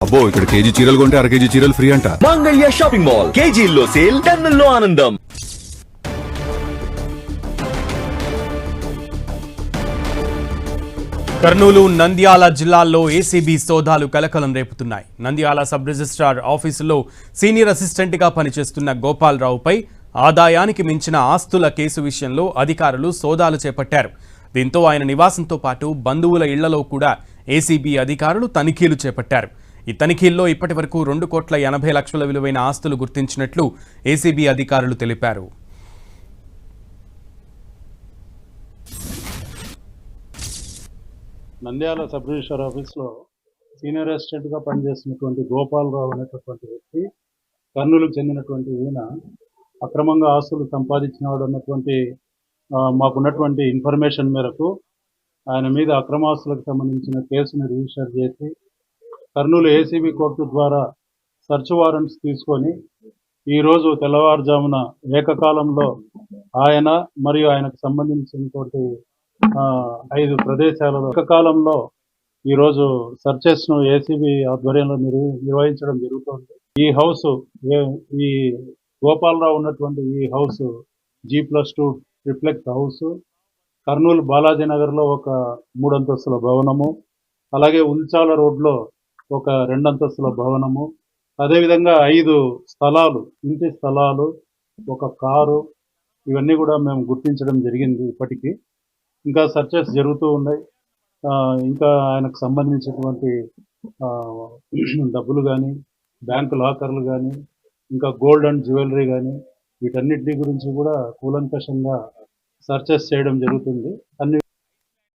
అబ్బో ఇక్కడ కేజీ చీరలు కొంటే అర కేజీ చీరలు ఫ్రీ అంట. మంగళ్య షాపింగ్ మాల్ కేజీల్లో సేల్, టన్నుల్లో ఆనందం. కర్నూలు, నంద్యాల జిల్లాల్లో ఏసీబీ సోదాలు కలకలం రేపుతున్నాయి. నంద్యాల సబ్ రిజిస్ట్రార్ ఆఫీసులో సీనియర్ అసిస్టెంట్గా పనిచేస్తున్న గోపాలరావుపై ఆదాయానికి మించిన ఆస్తుల కేసు విషయంలో అధికారులు సోదాలు చేపట్టారు. దీంతో ఆయన నివాసంతో పాటు బంధువుల ఇళ్లలో కూడా ఏసీబీ అధికారులు తనిఖీలు చేపట్టారు. ఈ తనిఖీల్లో ఇప్పటి వరకు 2,80,00,000 విలువైన ఆస్తులు గుర్తించినట్లు ఏసీబీ అధికారులు తెలిపారు. నంద్యాల సబ్ రిజిస్టర్ ఆఫీస్లో సీనియర్ అసిస్టెంట్గా పనిచేస్తున్నటువంటి గోపాలరావు అనేటటువంటి వ్యక్తి, కర్నూలుకు చెందినటువంటి ఈయన అక్రమంగా ఆస్తులు సంపాదించినాడు అన్నటువంటి మాకున్నటువంటి ఇన్ఫర్మేషన్ మేరకు ఆయన మీద అక్రమాస్తులకు సంబంధించిన కేసును రిజిస్టర్ చేసి కర్నూలు ఏసీబీ కోర్టు ద్వారా సర్చ్ వారెంట్స్ తీసుకొని ఈరోజు తెల్లవారుజామున ఏకకాలంలో ఆయన మరియు ఆయనకు సంబంధించినటువంటి 5 ప్రదేశాలలో ఏకకాలంలో ఈరోజు సర్చెస్ను ఏసీబీ ఆధ్వర్యంలో నిర్వహించడం జరుగుతుంది. ఈ హౌస్, ఈ గోపాలరావు ఉన్నటువంటి ఈ house G+2 triplex house, Kurnool బాలాజీనగర్లో ఒక 3 అంతస్తుల భవనము, అలాగే ఉల్చాల రోడ్లో ఒక 2 అంతస్తుల భవనము, అదేవిధంగా 5 స్థలాలు, ఇంటి స్థలాలు, ఒక కారు, ఇవన్నీ కూడా మేము గుర్తించడం జరిగింది. ఇప్పటికీ ఇంకా సర్చెస్ జరుగుతూ ఉన్నాయి. ఇంకా ఆయనకు సంబంధించినటువంటి డబ్బులు కానీ, బ్యాంకు లాకర్లు కానీ, ఇంకా గోల్డ్ అండ్ జ్యువెలరీ కానీ, వీటన్నిటి గురించి కూడా కూలంకషంగా సర్చెస్ చేయడం జరుగుతుంది. అన్ని